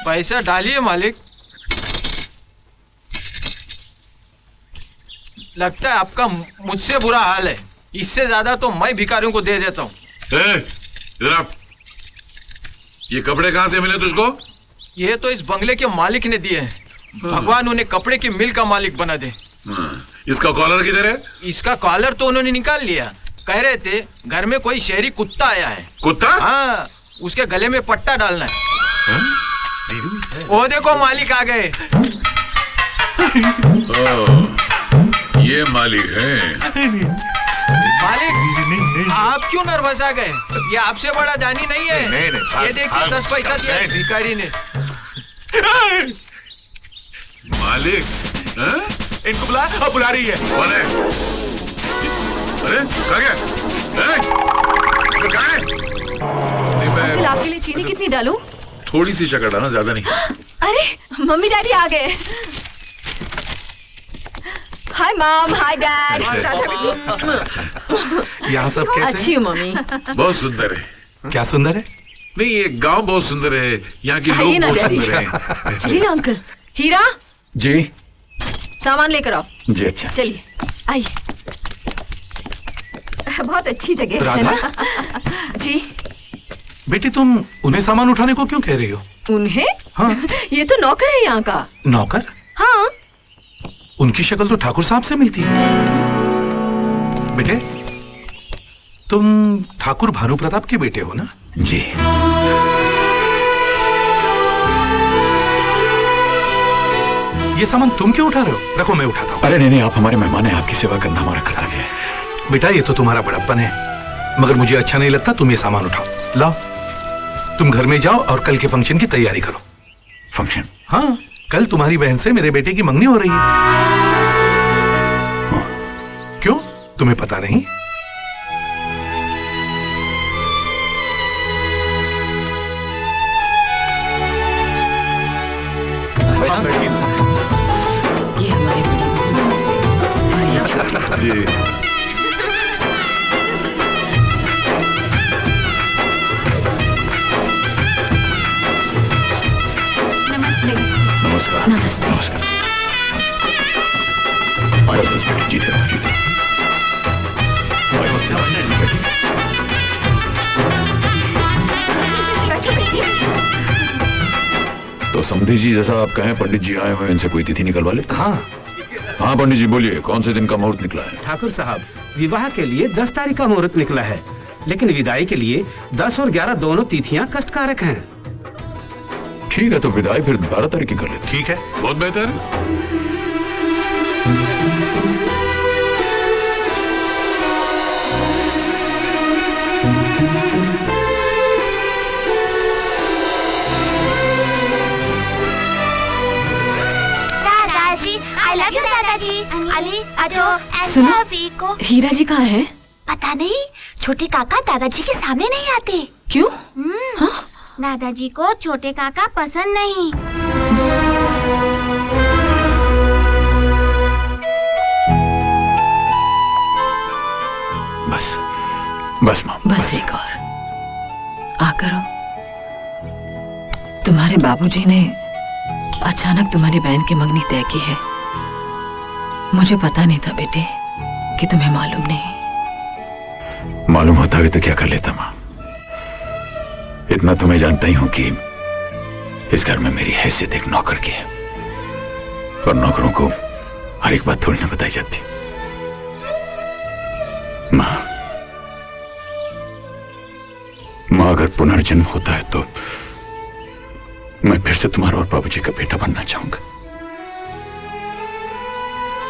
पैसा डालिए मालिक। लगता है आपका मुझसे बुरा हाल है, इससे ज्यादा तो मैं भिखारियों को दे देता हूँ। ये कपड़े कहाँ से मिले तुझको? ये तो इस बंगले के मालिक ने दिए हैं। भगवान उन्हें कपड़े की मिल का मालिक बना दे। इसका कॉलर किधर है? इसका कॉलर तो उन्होंने निकाल लिया। कह रहे थे घर में कोई शहरी कुत्ता आया है। कुत्ता? हाँ, उसके गले में पट्टा डालना है। वो देखो मालिक आ गए। ये मालिक है। मालिक, आप क्यों नर्वस आ गए? ये आपसे बड़ा दानी नहीं है। नहीं, ये देखिए 10 पैसा दिया भिखारी ने। मालिक, इनको बुला रही है। कौन है? अरे कहाँ गया? कहाँ है? आपके लिए चीनी कितनी डालूं? थोड़ी सी शक्कर डालना, ज्यादा नहीं। अरे मम्मी डैडी आ गए। Hi mom, hi dad. यहाँ सब कैसे? अच्छी हूँ मम्मी। बहुत सुंदर है। क्या सुंदर है? नहीं, ये गांव बहुत सुंदर है, यहाँ के लोग बहुत सुंदर हैं। चलिए ना अंकल। हीरा जी। सामान लेकर आओ। जी अच्छा। चलिए आइए। बहुत अच्छी जगह है ना? जी। बेटी तुम उन्हें सामान उठाने को क्यों कह रही हो? उन्हें? हाँ। ये तो नौकर है यहाँ का। नौकर? हाँ। उनकी शक्ल तो ठाकुर साहब से मिलती है। बेटे, तुम ठाकुर भानु प्रताप के बेटे हो ना? जी। ये सामान तुम क्यों उठा रहे हो? रखो, मैं उठाता हूँ। अरे नहीं, आप हमारे मेहमान हैं, आपकी सेवा करना हमारा कर्तव्य है। बेटा, ये तो तुम्हारा बड़प्पन है, मगर मुझे अच्छा नहीं लगता। तुम ये सामान उठाओ। लाओ, तुम घर में जाओ और कल के फंक्शन की तैयारी करो। फंक्शन? हाँ, कल तुम्हारी बहन से मेरे बेटे की मंगनी हो रही है। क्यों, तुम्हें पता नहीं? ये हमारे जी। नमस्कार। नमस्ते। नमस्कार। बस बेटी, जीते रहो, जीते रहो। तो समधी जी, जैसा आप कहें, पंडित जी आए हुए, इनसे कोई तिथि निकलवा ले। हाँ हाँ पंडित जी बोलिए, कौन से दिन का मुहूर्त निकला है? ठाकुर साहब, विवाह के लिए 10 तारीख का मुहूर्त निकला है, लेकिन विदाई के लिए 10 और 11 दोनों तिथियां कष्टकारक हैं। ठीक है, तो विदाई फिर 12 तारीख की कर लेते। ठीक है, बहुत बेहतर। दादाजी, आई लव यू दादाजी। अली अजो सुनो, को हीरा जी कहाँ हैं? पता नहीं, छोटे काका दादाजी के सामने नहीं आते। क्यों? हाँ? दादाजी को छोटे काका पसंद नहीं। बस माँ, बस एक और आकर। तुम्हारे बाबूजी ने अचानक तुम्हारी बहन की मंगनी तय की है। मुझे पता नहीं था बेटे कि तुम्हें मालूम नहीं। मालूम होता भी तो क्या कर लेता माँ। इतना तो मैं जानता ही हूं कि इस घर में मेरी हैसियत एक नौकर की है, और नौकरों को हर एक बात थोड़ी ना बताई जाती। माँ, अगर पुनर्जन्म होता है तो मैं फिर से तुम्हारा और बाबूजी का बेटा बनना चाहूंगा।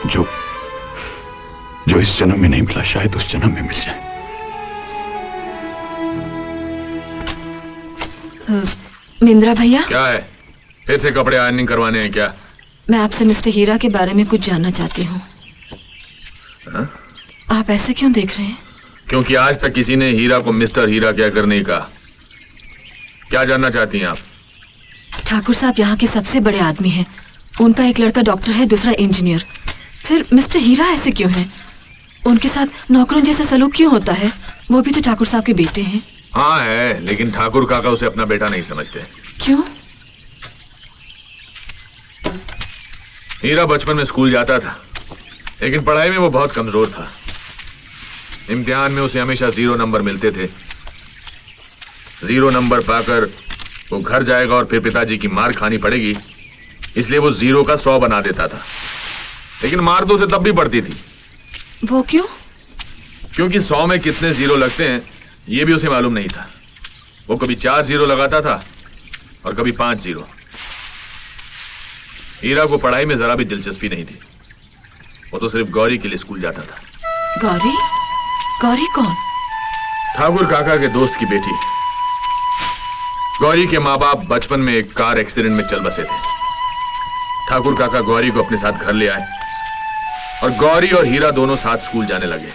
जो इस जन्म में नहीं मिला, शायद उस जन्म में मिल जाए। मिंद्रा भैया, क्या है? फिर से कपड़े आयरनिंग करवाने हैं क्या? मैं आपसे मिस्टर हीरा के बारे में कुछ जानना चाहती हूँ। आप ऐसे क्यों देख रहे हैं? क्योंकि आज तक किसी ने हीरा को मिस्टर हीरा क्या करने का। क्या जानना चाहती हैं आप? ठाकुर साहब यहाँ के सबसे बड़े आदमी हैं। उनका एक लड़का डॉक्टर है, दूसरा इंजीनियर। फिर मिस्टर हीरा ऐसे क्यों हैं? उनके साथ नौकरों जैसा सलूक क्यों होता है? वो भी तो ठाकुर साहब के बेटे हैं। हाँ है, लेकिन ठाकुर काका उसे अपना बेटा नहीं समझते। क्यों? हीरा बचपन में स्कूल जाता था, लेकिन पढ़ाई में वो बहुत कमजोर था। इम्तिहान में उसे हमेशा 0 नंबर मिलते थे। 0 नंबर पाकर वो घर जाएगा और फिर पिताजी की मार खानी पड़ेगी, इसलिए वो 0 का 100 बना देता था। लेकिन मार तो उसे तब भी पड़ती थी। वो क्यों? क्योंकि 100 में कितने 0 लगते हैं ये भी उसे मालूम नहीं था। वो कभी 4 0 लगाता था और कभी 5 0। हीरा को पढ़ाई में जरा भी दिलचस्पी नहीं थी। वो तो सिर्फ गौरी के लिए स्कूल जाता था। गौरी? गौरी कौन? ठाकुर काका के दोस्त की बेटी। गौरी के माँ बाप बचपन में एक कार एक्सीडेंट में चल बसे थे। ठाकुर काका गौरी को अपने साथ घर ले आए और गौरी और हीरा दोनों साथ स्कूल जाने लगे।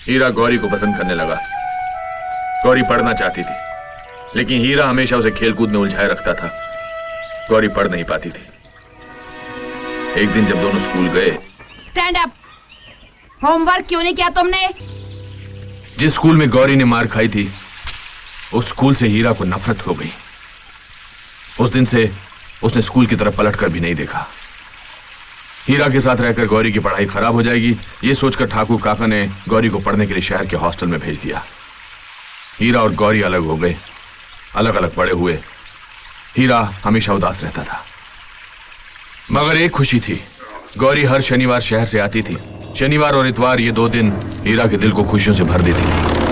हीरा गौरी को पसंद करने लगा। गौरी पढ़ना चाहती थी, लेकिन हीरा हमेशा उसे खेलकूद में उलझाए रखता था। गौरी पढ़ नहीं पाती थी। एक दिन जब दोनों स्कूल गए। Stand up. होमवर्क क्यों नहीं किया तुमने? जिस स्कूल में गौरी ने मार खाई थी उस स्कूल से हीरा को नफरत हो गई। उस दिन से उसने स्कूल की तरफ पलट कर भी नहीं देखा। हीरा के साथ रहकर गौरी की पढ़ाई खराब हो जाएगी, यह सोचकर ठाकुर काका ने गौरी को पढ़ने के लिए शहर के हॉस्टल में भेज दिया। हीरा और गौरी अलग हो गए, अलग अलग बड़े हुए। हीरा हमेशा उदास रहता था, मगर एक खुशी थी। गौरी हर शनिवार शहर से आती थी। शनिवार और इतवार ये 2 दिन हीरा के दिल को खुशियों से भर देती थी।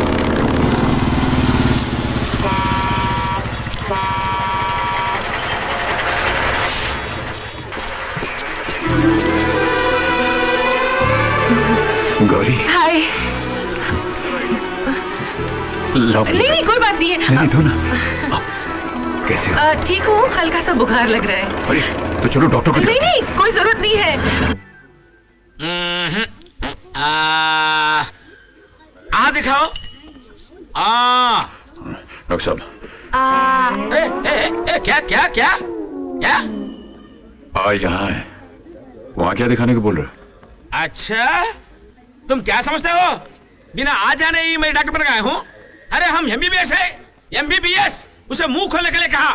गौरी, हाय। लाओ। नहीं, कोई बात नहीं है। नहीं दो ना। कैसे हो? ठीक हूँ, हल्का सा बुखार लग रहा है। अरे तो चलो डॉक्टर को नहीं नहीं, कोई जरूरत नहीं है। दिखाओ। डॉक्टर साहब। क्या क्या क्या क्या? यहाँ है। वहाँ क्या दिखाने को बोल रहे हो? अच्छा, तुम क्या समझते हो? बिना आ जाने ही मैं डॉक्टर बन गया हूँ। अरे हम MBBS है, MBBS। उसे मुंह खोलने के लिए कहा।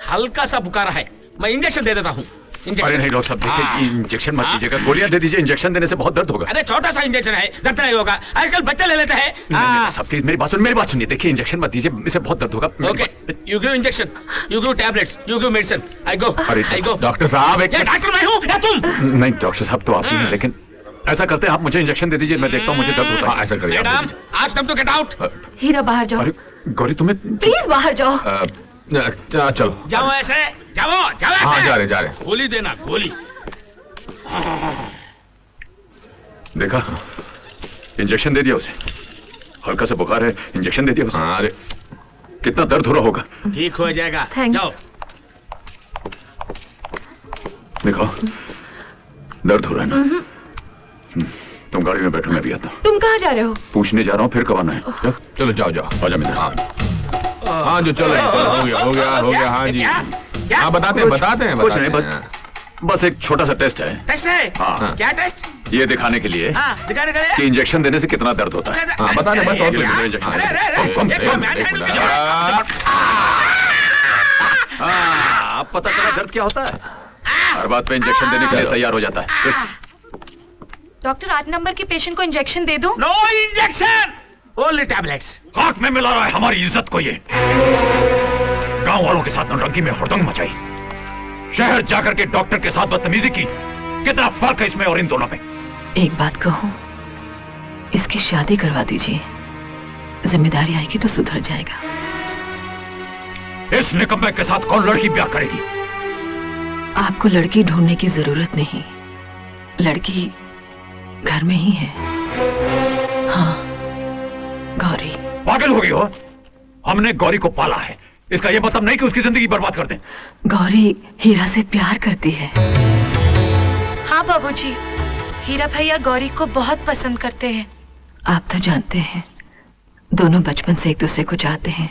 हल्का सा बुखार है, मैं इंजेक्शन दे देता हूँ। अरे नहीं डॉक्टर साहब, देखिए इंजेक्शन मत दीजिएगा, गोलियां दे दीजिए। इंजेक्शन देने से बहुत दर्द होगा। अरे छोटा सा इंजेक्शन है, दर्द नहीं होगा। आजकल बच्चे ले लेते हैं। सब प्लीज मेरी बात सुनिए। देखिए इंजेक्शन मत दीजिए, इससे बहुत दर्द होगा। Okay, you give injection, you give tablets, you give medicine. I go. Doctor साहब, एक डॉक्टर मैं हूँ या तुम? नहीं डॉक्टर साहब तो आप ही हैं, लेकिन ऐसा करते हैं आप मुझे इंजेक्शन दे दीजिए, मैं देखता हूँ मुझे दर्द होता है। ऐसा करिए। मैडम, आज तुम तो गेट आउट। हीरा बाहर जाओ। अरे गौरी तुम्हें प्लीज बाहर जाओ। चलो जाओ ऐसे, जाओ जाओ ऐसे। हाँ, जा रहे। गोली देना, गोली। देखा, इंजेक्शन दे दिया उसे। हल्का सा बुखार है, इंजेक्शन दे दिया उसे। अरे कितना दर्द हो रहा होगा। ठीक हो जाएगा। Thanks. जाओ। देखो दर्द हो रहा है ना। तुम गाड़ी में बैठो, मैं भी आता हूँ। तुम कहाँ जा रहे हो? पूछने जा रहा हूँ, फिर कब आना है? चलो जाओ। आजा मित्र। हाँ जो चलो, हो गया। हाँ जी, क्या? हाँ बताते हैं। कुछ नहीं, बस एक छोटा सा टेस्ट है। टेस्ट है? हाँ। क्या टेस्ट? ये दिखाने के लिए हाँ, दिखाने के लिए कि इंजेक्शन देने से कितना दर्द होता है। हाँ बताते बस। और कुछ नहीं। इंजेक्शन। अरे अब पता चला दर्द क्या होता है। हर बात पे इंजेक्शन देने के लिए तैयार हो जाता है। डॉक्टर 8 नंबर के पेशेंट को इंजेक्शन दे दूं? No injection, only tablets. खाक में मिला रहा है हमारी इज्जत को ये। गांव वालों के साथ नौटंकी में हुड़दंग मचाई, शहर जाकर के डॉक्टर के साथ बदतमीजी की। कितना फर्क है इसमें और इन दोनों में। एक बात कहूं, इसकी शादी करवा दीजिए, जिम्मेदारी आएगी तो सुधर जाएगा। इस निकम्मे के साथ कौन लड़की ब्याह करेगी? आपको लड़की ढूंढने की जरूरत नहीं, लड़की घर में ही है। हाँ, गौरी। पागल हो गई हो? हमने गौरी को पाला है, इसका यह मतलब नहीं कि उसकी जिंदगी बर्बाद कर दें। गौरी हीरा से प्यार करती है। हाँ बाबूजी, हीरा भैया गौरी को बहुत पसंद करते हैं। आप तो जानते हैं, दोनों बचपन से एक दूसरे को चाहते हैं।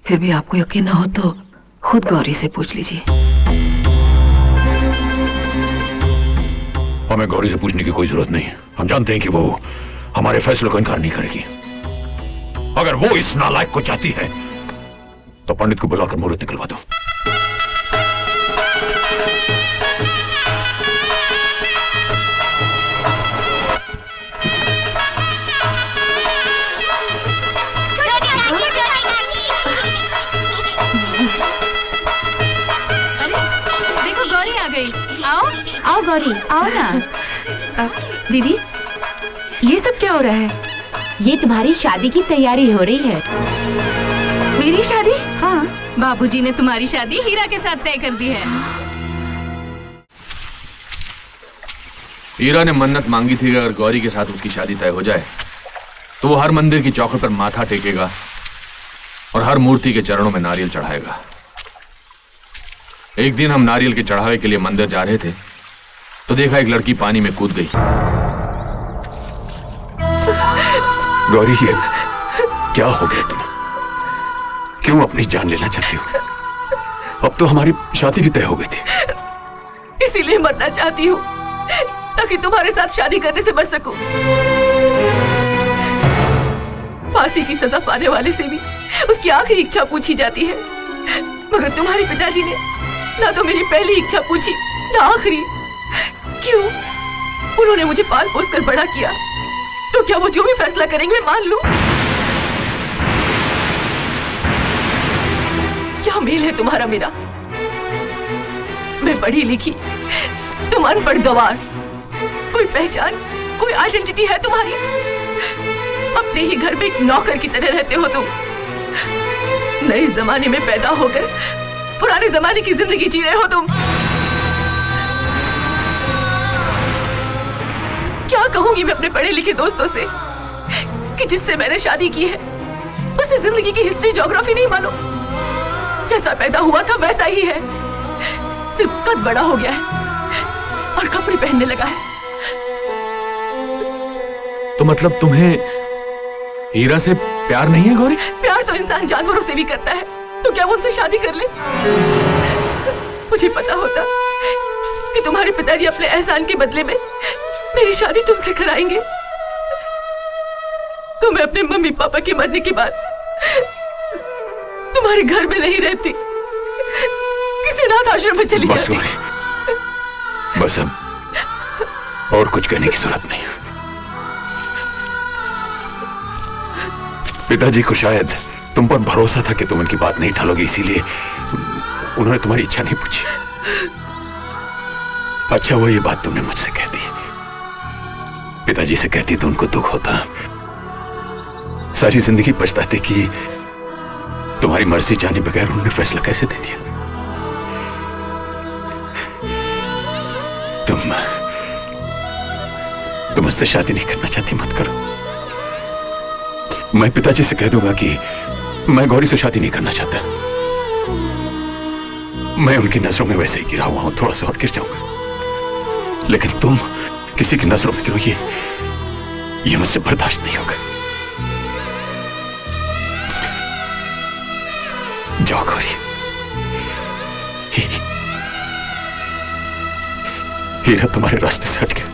फिर भी आपको यकीन न हो तो खुद गौरी से पूछ लीजिए। हमें गौरी से पूछने की कोई जरूरत नहीं है। हम जानते हैं कि वो हमारे फैसले को इनकार नहीं करेगी। अगर वो इस नालायक को चाहती है तो पंडित को बुलाकर मुहूर्त निकलवा दो। देखो गौरी आ गई। आओ आओ गौरी, आओ ना। दीदी, ये सब क्या हो रहा है? ये तुम्हारी शादी की तैयारी हो रही है। मेरी शादी? हाँ, बाबूजी ने तुम्हारी शादी हीरा के साथ तय कर दी है। हीरा ने मन्नत मांगी थी कि अगर गौरी के साथ उसकी शादी तय हो जाए तो वो हर मंदिर की चौखट पर माथा टेकेगा और हर मूर्ति के चरणों में नारियल चढ़ाएगा। एक दिन हम नारियल के चढ़ावे के लिए मंदिर जा रहे थे तो देखा एक लड़की पानी में कूद गई। गौरी, ये क्या हो गया तुम? क्यों अपनी जान लेना चाहती हो? अब तो हमारी शादी भी तय हो गई थी। इसीलिए मरना चाहती हूँ ताकि तुम्हारे साथ शादी करने से बच सकूं। फांसी की सजा पाने वाले से भी उसकी आखिरी इच्छा पूछी जाती है, मगर तुम्हारे पिताजी ने ना तो मेरी पहली इच्छा पूछी ना आखिरी। क्यों? उन्होंने मुझे पाल पोस कर बड़ा किया, तो क्या वो जो भी फैसला करेंगे मैं मान लूं? क्या मेल है तुम्हारा मेरा? मैं पढ़ी लिखी, तुम अनपढ़ गवार। कोई पहचान, कोई आइडेंटिटी है तुम्हारी? अपने ही घर में एक नौकर की तरह रहते हो तुम। नए जमाने में पैदा होकर पुराने जमाने की जिंदगी जी रहे हो तुम। क्या कहूंगी मैं अपने पढ़े लिखे दोस्तों से कि जिससे मैंने शादी की है उसे जिंदगी की हिस्ट्री ज्योग्राफी नहीं मालूम। जैसा पैदा हुआ था वैसा ही है, सिर्फ कद बड़ा हो गया है और कपड़े पहनने लगा है। तो मतलब तुम्हें हीरा से प्यार नहीं है गौरी? प्यार तो इंसान जानवरों से भी करता है, तो क्या वो उनसे शादी कर ले? मुझे पता होता कि तुम्हारे पिताजी अपने एहसान के बदले में मेरी शादी तुमसे कराएंगे तो मैं अपने मम्मी पापा के मरने के बाद तुम्हारे घर में नहीं रहती, किसी अनाथ आश्रम में चली जाती। बस अब और कुछ कहने की जरूरत नहीं। पिताजी को शायद तुम पर भरोसा था कि तुम उनकी बात नहीं टालोगी, इसीलिए उन्होंने तुम्हारी इच्छा नहीं पूछी। अच्छा वो ये बात तुमने मुझसे कह दी, पिताजी से कहती तो उनको दुख होता। सारी जिंदगी पछताते कि तुम्हारी मर्जी जाने बगैर उन्होंने फैसला कैसे दे दिया। तुम मुझसे शादी नहीं करना चाहती, मत करो। मैं पिताजी से कह दूंगा कि मैं गौरी से शादी नहीं करना चाहता। मैं उनकी नजरों में वैसे ही गिरा हुआ हूं, थोड़ा सा और गिर जाऊंगा, लेकिन तुम किसी की नजरों में गिरो ये मुझसे बर्दाश्त नहीं होगा। जाओ गौरी, हीरा तुम्हारे रास्ते से हट गया।